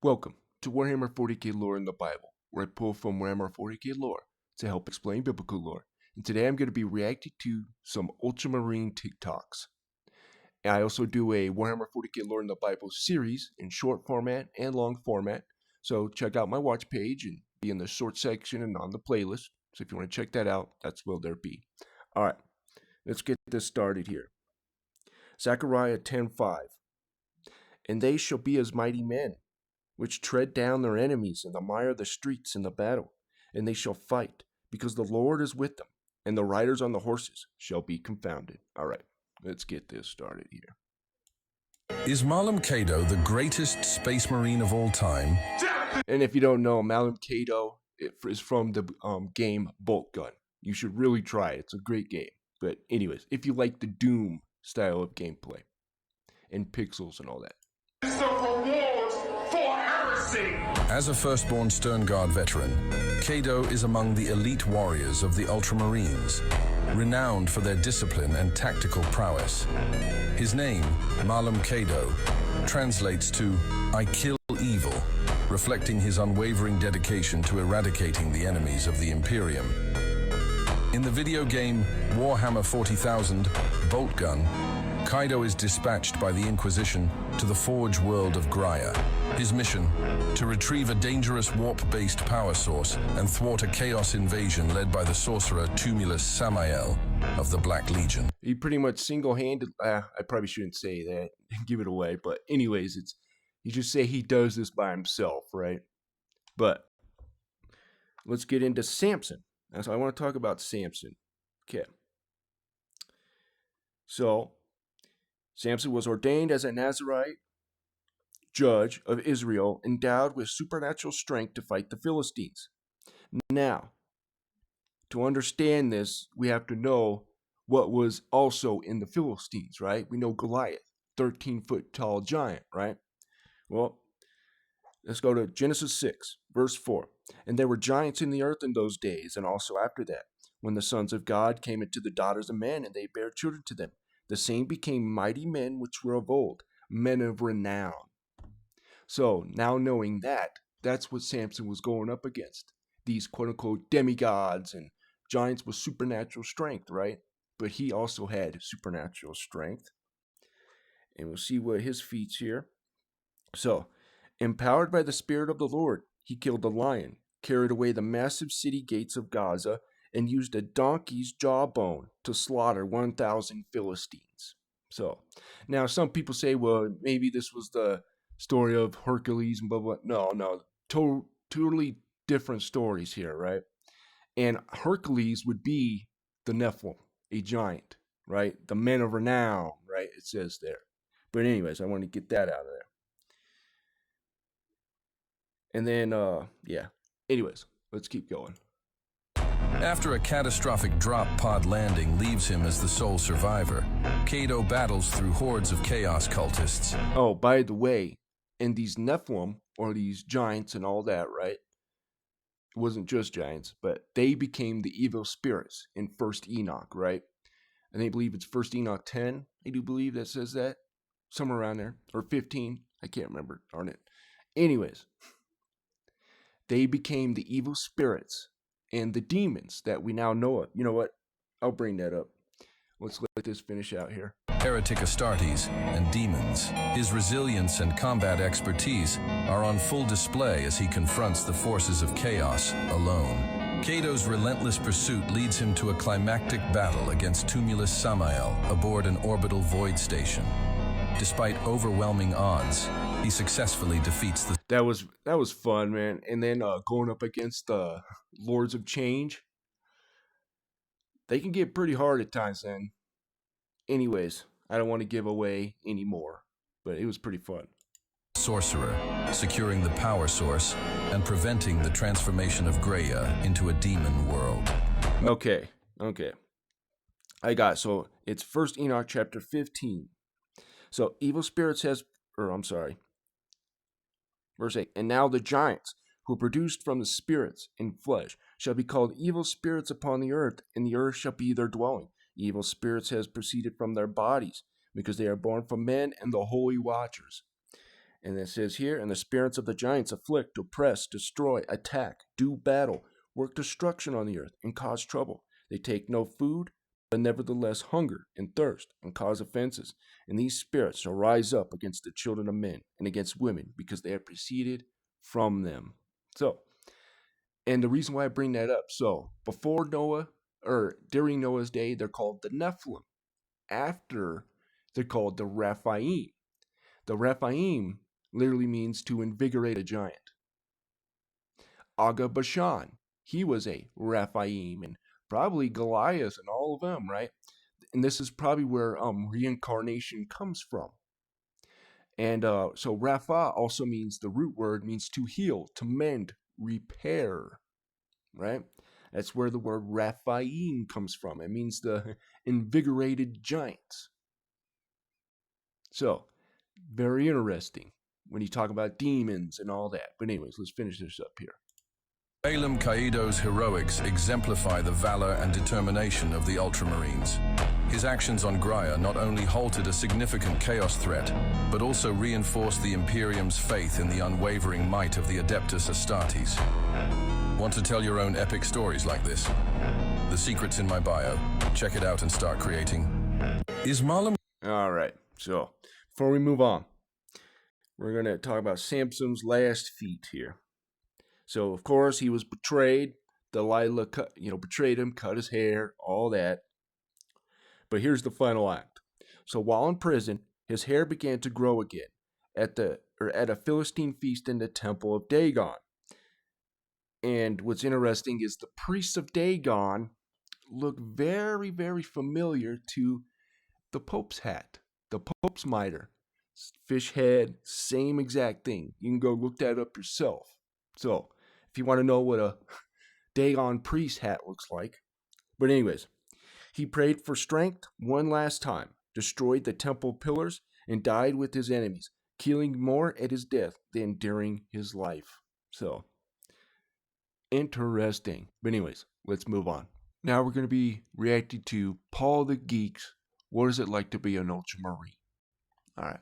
Welcome to Warhammer 40k lore in the Bible, where I pull from Warhammer 40k lore to help explain biblical lore. And today I'm going to be reacting to some Ultramarine TikToks. And I also do a Warhammer 40k lore in the Bible series in short format and long format. So check out my watch page and be in the short section and on the playlist. So if you want to check that out, that's where there be. Alright, let's get this started here. Zechariah 10:5. And they shall be as mighty men, which tread down their enemies in the mire of the streets in the battle. And they shall fight, because the Lord is with them, and the riders on the horses shall be confounded. All right, let's get this started here. Is Malum Kado the greatest space marine of all time? And if you don't know, Malum Kado is from the game Bolt Gun. You should really try it. It's a great game. But anyways, if you like the Doom style of gameplay and pixels and all that. As a firstborn Stern Guard veteran, Kado is among the elite warriors of the Ultramarines, renowned for their discipline and tactical prowess. His name, Malum Kado, translates to "I kill evil," reflecting his unwavering dedication to eradicating the enemies of the Imperium. In the video game Warhammer 40,000 Bolt Gun, Kaido is dispatched by the Inquisition to the Forge world of Graia. His mission, to retrieve a dangerous warp-based power source and thwart a chaos invasion led by the sorcerer Tumulus Samael of the Black Legion. He pretty much single-handed, I probably shouldn't say that, give it away, but anyways, you just say he does this by himself, right? But let's get into Samson. So I want to talk about Samson. Okay. So Samson was ordained as a Nazirite judge of Israel, endowed with supernatural strength to fight the Philistines. Now, to understand this, we have to know what was also in the Philistines, right? We know Goliath, 13-foot tall giant, right? Well, let's go to Genesis 6, verse 4. And there were giants in the earth in those days, and also after that, when the sons of God came into the daughters of men, and they bare children to them. The same became mighty men which were of old, men of renown. So, now knowing that, that's what Samson was going up against. These quote-unquote demigods and giants with supernatural strength, right? But he also had supernatural strength. And we'll see what his feats here. So, empowered by the Spirit of the Lord, he killed a lion, carried away the massive city gates of Gaza, and used a donkey's jawbone to slaughter 1,000 Philistines. So, now some people say, well, maybe this was the story of Hercules and blah, blah. No, totally different stories here, right? And Hercules would be the Nephilim, a giant, right? The men of renown, right? It says there. But anyways, I want to get that out of there. And then, yeah. Anyways, let's keep going. After a catastrophic drop pod landing leaves him as the sole survivor, Kado battles through hordes of chaos cultists. Oh, by the way, and these Nephilim, or these giants and all that, right? It wasn't just giants, but they became the evil spirits in 1st Enoch, right? And I believe it's 1st Enoch 10, I do believe that says that. Somewhere around there. Or 15, I can't remember, darn it. Anyways, they became the evil spirits and the demons that we now know of. You know what? I'll bring that up. Let's let this finish out here. Heretic Astartes and demons. His resilience and combat expertise are on full display as he confronts the forces of chaos alone. Kado's relentless pursuit leads him to a climactic battle against Tumulus Samael aboard an orbital void station. Despite overwhelming odds, he successfully defeats the... That was fun, man. And then going up against the Lords of Change. They can get pretty hard at times, then. Anyways, I don't want to give away any more, but it was pretty fun. Sorcerer, securing the power source and preventing the transformation of Graia into a demon world. Okay. So it's 1st Enoch chapter 15. So evil spirits verse 8, and now the giants, who are produced from the spirits in flesh, shall be called evil spirits upon the earth, and the earth shall be their dwelling. Evil spirits has proceeded from their bodies, because they are born from men and the holy watchers. And it says here, and the spirits of the giants afflict, oppress, destroy, attack, do battle, work destruction on the earth, and cause trouble. They take no food, but nevertheless hunger and thirst, and cause offenses. And these spirits shall rise up against the children of men and against women, because they have proceeded from them. So, and the reason why I bring that up, so before Noah, or during Noah's day, they're called the Nephilim. After, they're called the Rephaim. The Rephaim literally means to invigorate a giant. Aga Bashan, he was a Rephaim, and probably Goliath and all of them, right? And this is probably where reincarnation comes from. And so Rapha also means, the root word means to heal, to mend, repair, right? That's where the word Rephaim comes from. It means the invigorated giants. So, very interesting when you talk about demons and all that. But anyways, let's finish this up here. Balaam Kaido's heroics exemplify the valor and determination of the Ultramarines. His actions on Graia not only halted a significant chaos threat, but also reinforced the Imperium's faith in the unwavering might of the Adeptus Astartes. Want to tell your own epic stories like this? The secret's in my bio. Check it out and start creating. Is Marlon... All right, so before we move on, we're going to talk about Samson's last feat here. So, of course, he was betrayed. Delilah betrayed him, cut his hair, all that. But here's the final act. So while in prison, his hair began to grow again at a Philistine feast in the temple of Dagon. And what's interesting is the priests of Dagon look very, very familiar to the Pope's hat, the Pope's mitre, fish head, same exact thing. You can go look that up yourself. So, if you want to know what a Dagon priest hat looks like. But anyways, he prayed for strength one last time, destroyed the temple pillars, and died with his enemies, killing more at his death than during his life. So, interesting. But anyways, let's move on. Now we're going to be reacting to Paul the Geek's What Is It Like to Be an Ultramarine? All right.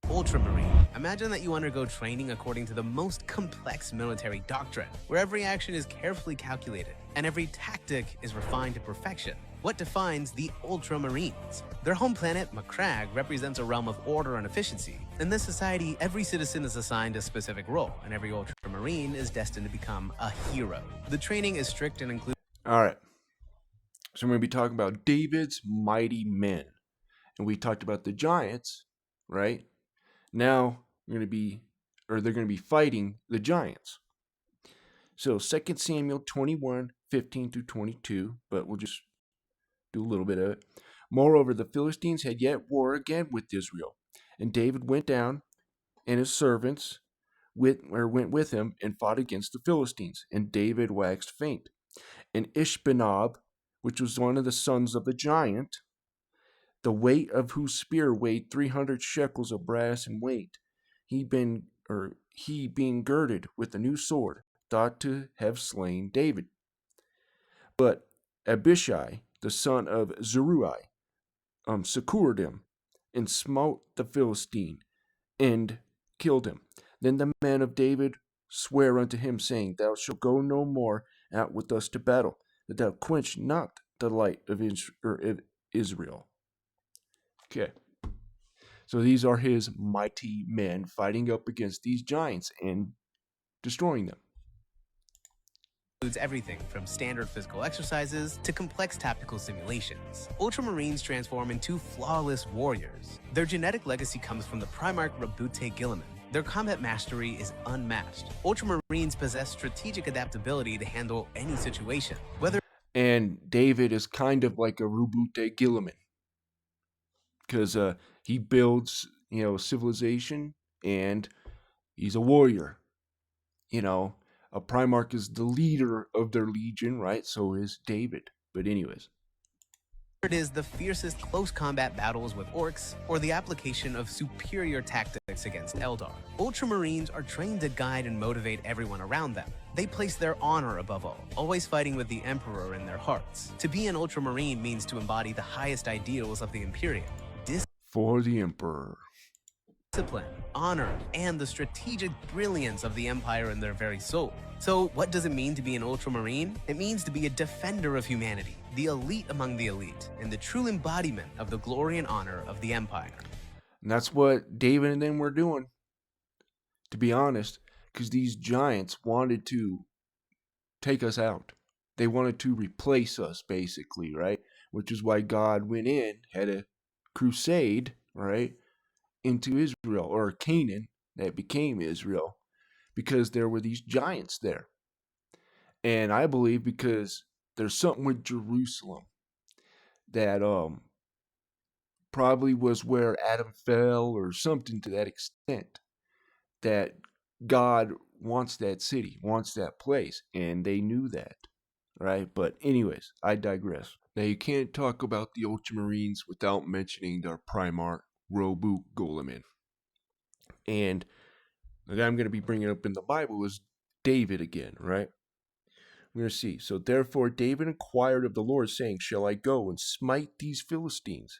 Ultramarine. Imagine that you undergo training according to the most complex military doctrine, where every action is carefully calculated and every tactic is refined to perfection. What defines the Ultramarines? Their home planet, Macragge, represents a realm of order and efficiency. In this society, every citizen is assigned a specific role, and every Ultramarine is destined to become a hero. The training is strict and includes... All right. So we're going to be talking about David's mighty men. And we talked about the giants, right? Now they're going to be fighting the giants. So 2 Samuel 21, 15 through 22, but we'll just do a little bit of it. Moreover, the Philistines had yet war again with Israel, and David went down, and his servants went with him and fought against the Philistines, and David waxed faint. And Ishbenob, which was one of the sons of the giant, the weight of whose spear weighed 300 shekels of brass in weight, he being girded with a new sword, thought to have slain David. But Abishai, the son of Zeruiah, succored him, and smote the Philistine, and killed him. Then the men of David sware unto him, saying, Thou shalt go no more out with us to battle, that thou quench not the light of Israel. Okay. So these are his mighty men fighting up against these giants and destroying them. Includes everything from standard physical exercises to complex tactical simulations. Ultramarines transform into flawless warriors. Their genetic legacy comes from the Primarch Rabute Gilliman. Their combat mastery is unmatched. Ultramarines possess strategic adaptability to handle any situation, And David is kind of like a Rabute Gilliman, because he builds, civilization, and he's a warrior. A Primarch is the leader of their legion, right? So is David. But anyways. it is the fiercest close combat battles with orcs or the application of superior tactics against Eldar. Ultramarines are trained to guide and motivate everyone around them. They place their honor above all, always fighting with the Emperor in their hearts. To be an Ultramarine means to embody the highest ideals of the Imperium. For the Emperor. discipline, honor, and the strategic brilliance of the Empire in their very soul. So what does it mean to be an Ultramarine? It means to be a defender of humanity, the elite among the elite, and the true embodiment of the glory and honor of the Empire. And that's what David and them were doing, to be honest, because these giants wanted to take us out. They wanted to replace us, basically, right? Which is why God went in, had a crusade, right, into Israel, or Canaan, that became Israel, because there were these giants there. And I believe because there's something with Jerusalem that probably was where Adam fell, or something to that extent, that God wants that city, wants that place, and they knew that, right? But anyways, I digress. Now, you can't talk about the Ultramarines without mentioning their Primarch, Robu Goleman. And the guy I'm going to be bringing up in the Bible is David again, right? We're going to see. So therefore David inquired of the Lord, saying, shall I go and smite these Philistines?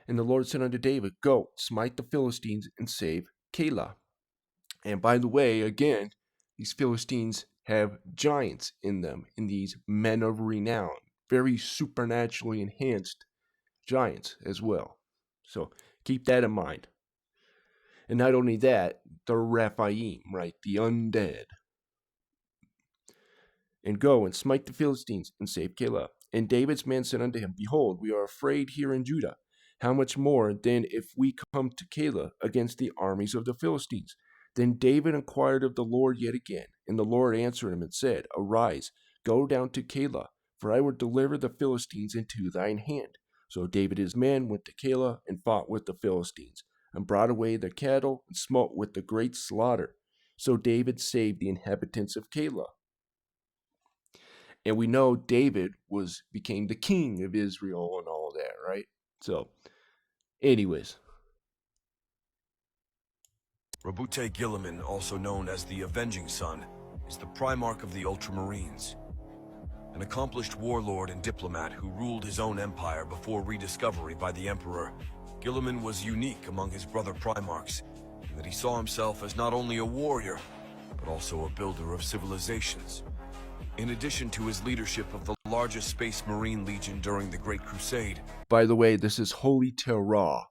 And the Lord said unto David, go, smite the Philistines, and save Keilah. And by the way, again, these Philistines have giants in them, in these men of renown, very supernaturally enhanced giants as well. So keep that in mind. And not only that, the Rephaim, right, the undead. And go and smite the Philistines, and save Keilah. And David's man said unto him, behold, we are afraid here in Judah. How much more then if we come to Keilah against the armies of the Philistines? Then David inquired of the Lord yet again, and the Lord answered him and said, arise, go down to Keilah, for I will deliver the Philistines into thine hand. So David his man went to Keilah and fought with the Philistines, and brought away their cattle, and smote with the great slaughter. So David saved the inhabitants of Keilah. And we know David became the king of Israel and all that, right? So, anyways. Robute Guilliman, also known as the Avenging Son, is the Primarch of the Ultramarines. An accomplished warlord and diplomat who ruled his own empire before rediscovery by the Emperor, Guilliman was unique among his brother Primarchs, in that he saw himself as not only a warrior, but also a builder of civilizations. In addition to his leadership of the largest Space Marine Legion during the Great Crusade. By the way, this is Holy Terra.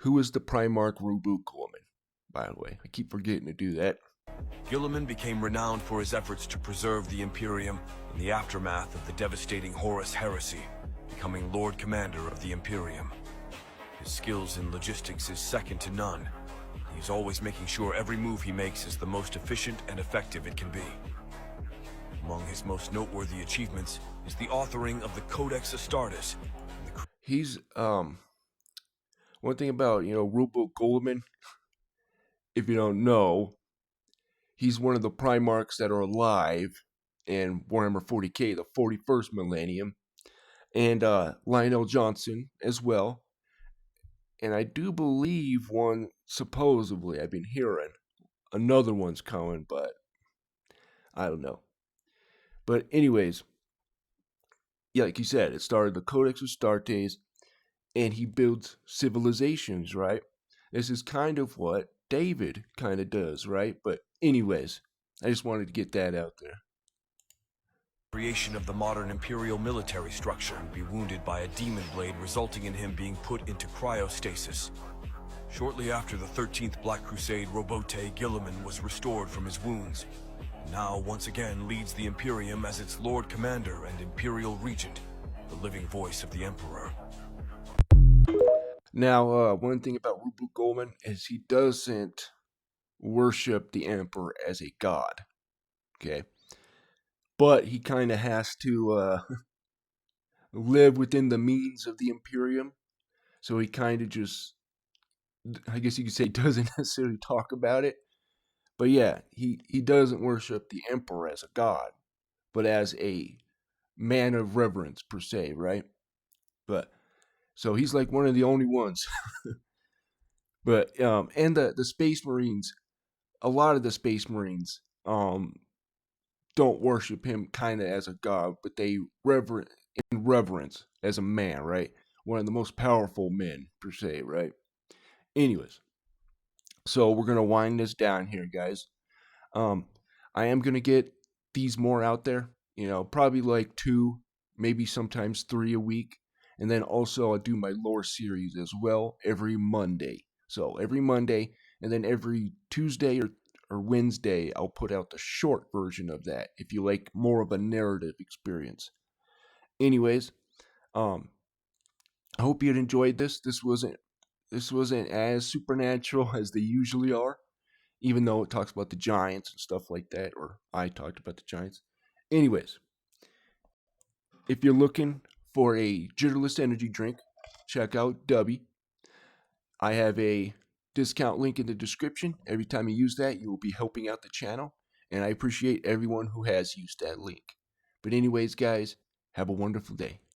Who is the Primarch Robu Goleman? By the way, I keep forgetting to do that. Guilliman became renowned for his efforts to preserve the Imperium in the aftermath of the devastating Horus Heresy, becoming Lord Commander of the Imperium. His skills in logistics is second to none. He's always making sure every move he makes is the most efficient and effective it can be. Among his most noteworthy achievements is the authoring of the Codex Astartes. He's, one thing about, Robu Goleman, if you don't know, he's one of the Primarchs that are alive in Warhammer 40k, the 41st millennium, and Lionel Johnson as well. And I do believe one, supposedly, I've been hearing, another one's coming, but I don't know. But anyways, yeah, like you said, it started the Codex Astartes, and he builds civilizations, right? This is kind of what David kind of does, right? But anyways, I just wanted to get that out there. Creation of the modern imperial military structure and be wounded by a demon blade, resulting in him being put into cryostasis. Shortly after the 13th Black Crusade, Robute Guilliman was restored from his wounds. Now once again leads the Imperium as its Lord Commander and Imperial Regent, the living voice of the Emperor. Now, one thing about Robu Goleman is he doesn't worship the Emperor as a god, okay? But he kind of has to live within the means of the Imperium, so he kind of just, I guess you could say, doesn't necessarily talk about it. But yeah, he doesn't worship the Emperor as a god, but as a man of reverence, per se, right? But so he's like one of the only ones. But and the Space Marines, a lot of the Space Marines don't worship him kind of as a god, but they reverence as a man, right? One of the most powerful men, per se, right? Anyways, So we're gonna wind this down here, guys. Um, I am gonna get these more out there. You know, probably like 2, maybe sometimes 3 a week. And then also I'll do my lore series as well every Monday. So every Monday, and then every Tuesday or Wednesday, I'll put out the short version of that if you like more of a narrative experience. Anyways, um, I hope you enjoyed this. This wasn't as supernatural as they usually are, even though it talks about the giants and stuff like that, or I talked about the giants. Anyways, if you're looking for a jitterless energy drink, check out Dubby. I have a discount link in the description. Every time you use that, you will be helping out the channel, and I appreciate everyone who has used that link. But anyways, guys, have a wonderful day.